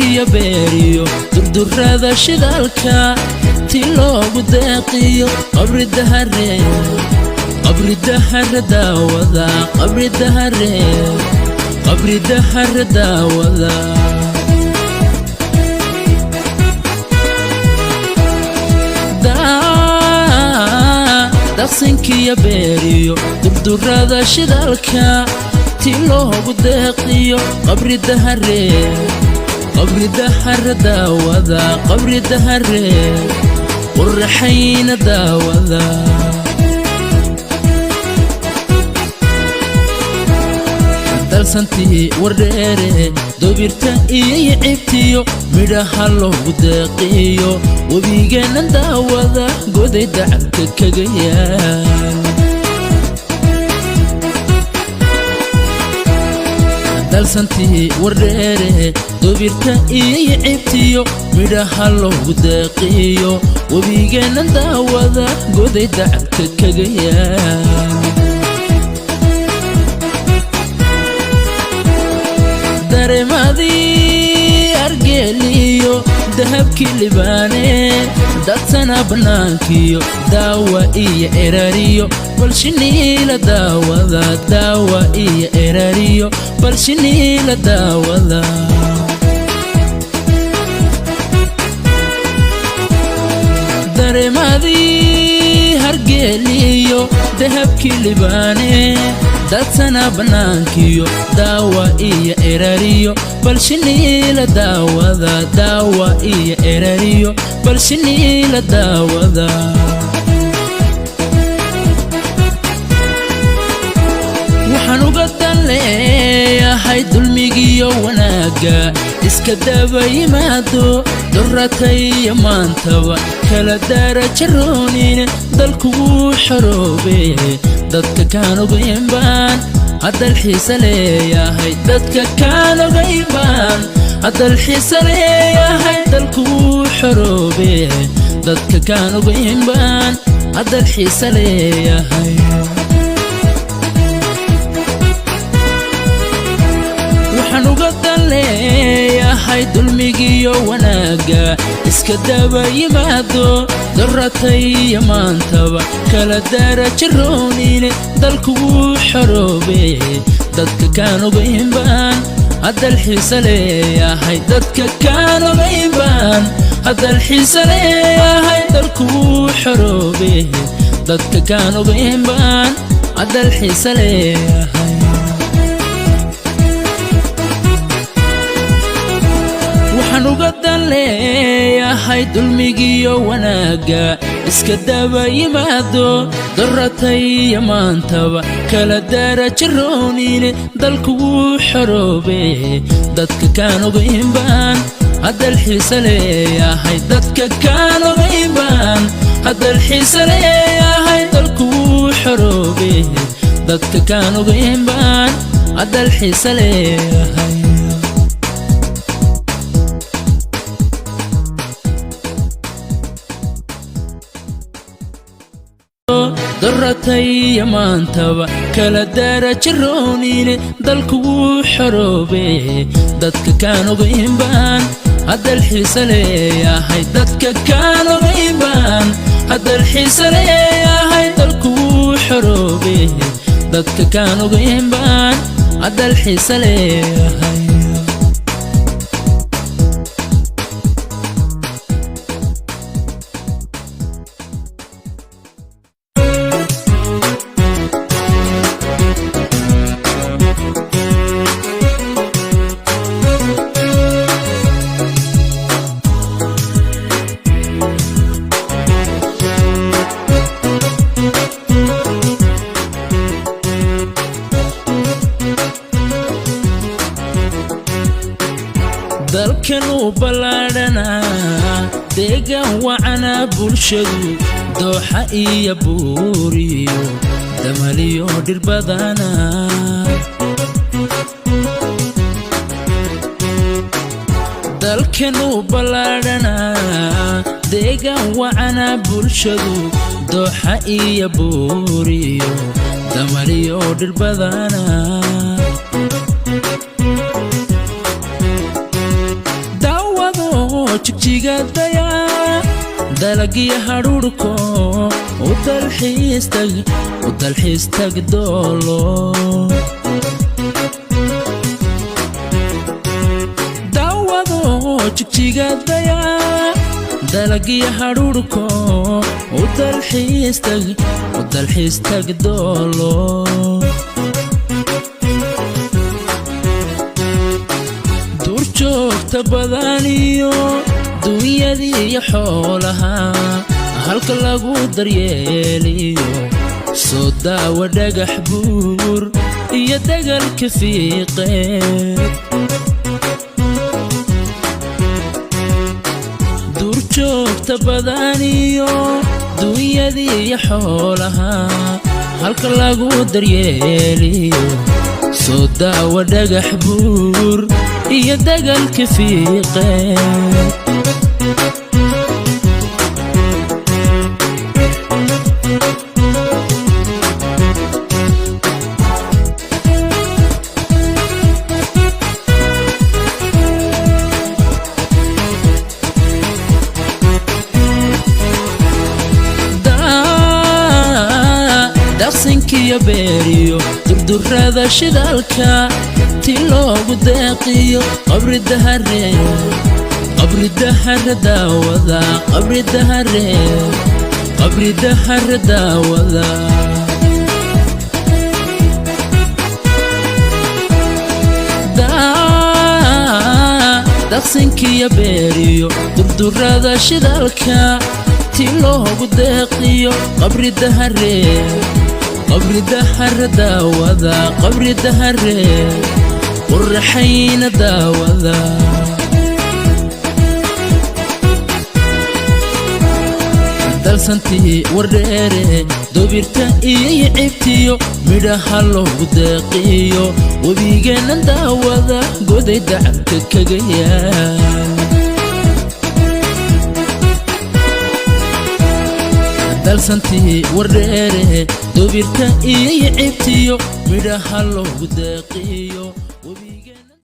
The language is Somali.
dalsankiya beeriyo durdurada shidaalka ti loogu deeqiyo qabri dahare daawada qabri dahare daawada dalsankiya beeriyo durdurada shidaalka ti loogu deeqiyo qabri dahare daawada qabri dahare qurxayna daawada dalsantii wardheere dobirta iyo cibtiyo midhaha loogu deeqiyo webigeena daawada goday dacalka kaga yaal dalsantii wardheere dobirta iyo cibtiyo midhaha loogu deeqiyo webigeena daawada goday dacalka kaga yaal dareemadii argeeliyo dahabkii libaane dadsana bannaankiyo daawa iyo erariyo balshiniila daawada daawa iyo erariyo balshiniila daawada dareemadii hargeeliyo dahabkii libaane dadsana bannaankiyo daawa iyo erariyo balshiniila daawada daawa iyo erariyo balshiniila daawada waxaan uga dan leeyahay dulmigiyo wanaaga iska daba yimaado dorataya maantaba kala darajaroonine dalkuguu xoroobe dadka kaan ogayn baan haddal xiisa leeyahay dadka kaan ogayn baan haddal xiisa leeyahay dalkuguu xoroobe dadka kaan ogayn baan haddal xiisa leeyahay waxaan uga dan leeyahay dulmigiyo wanaaga iska daba yimaado dorataya maantaba kala darajaroonine dalkuguu xoroobe dadka kaan ogayn baan haddal xiisa leeyahay dadka kaan ogayn baan haddal xiisa leeyahay dalkuguu xoroobe dadka kaan ogayn baan haddal xiisa leeyahay waxaan uga dan leeyahay dulmigiyo wanaaga iska daba yimaado dorataya maantaba kala darajaroonine dalkuguu xoroobe dadka kaan ogayn baan haddal xiisa leeyahay dadka kaan ogayn baan haddal xiisa leeyahay dalkuguu xoroobe dadka kaan ogayn baan haddal xiisa leeyahay dorataya maantaba kala darajaroonine dalkuguu xoroobe dadka kaan ogayn baan haddal xiisa leeyahay dadka kaan ogayn baan haddal xiisa leeyahay dalkuguu xoroobe dadka kaan ogayn baan haddal xiisa leeyahay dalkan u ballaadhanaa deegaan wacana bulshadu dooxa iyo buuriyo damaliyo dhir badana dalkan u ballaadhanaa deegaan wacana bulshadu dooxa iyo buuriyo damaliyo dhir badana jigjigadaya dalagiya hadhuurko u dalxiistag doolo daawado jigjigadaya dalagiya hadhuurko u dalxiistag doolo duurjoogta badaniyo dunyadii iyo xoolaha halka lagu daryeeliyo soo daawa dhagax buur iyo dagalka fiiqeed duurjoogta badaniyo dunyadii iyo xoolaha halka lagu daryeeliyo soo daawa dhagax buur iyo dagalka fiiqeed daqsinkiyo beeriyo durdurada shidaalka ti loogu deeqiyo qabri dahare daawada qabri dahare daawada daqsinkiyo beeriyo durdurada shidaalka ti loogu deeqiyo qabri dahare daawada qabri dahare qurxayna daawada dalsantii wardheere dobirta iyo cibtiyo midhaha loogu deeqiyo webigeenna daawada goday dacabka kaga yaal dalsantii wardheere dobirta iyo cibtiyo midhaha loogu deeqiyo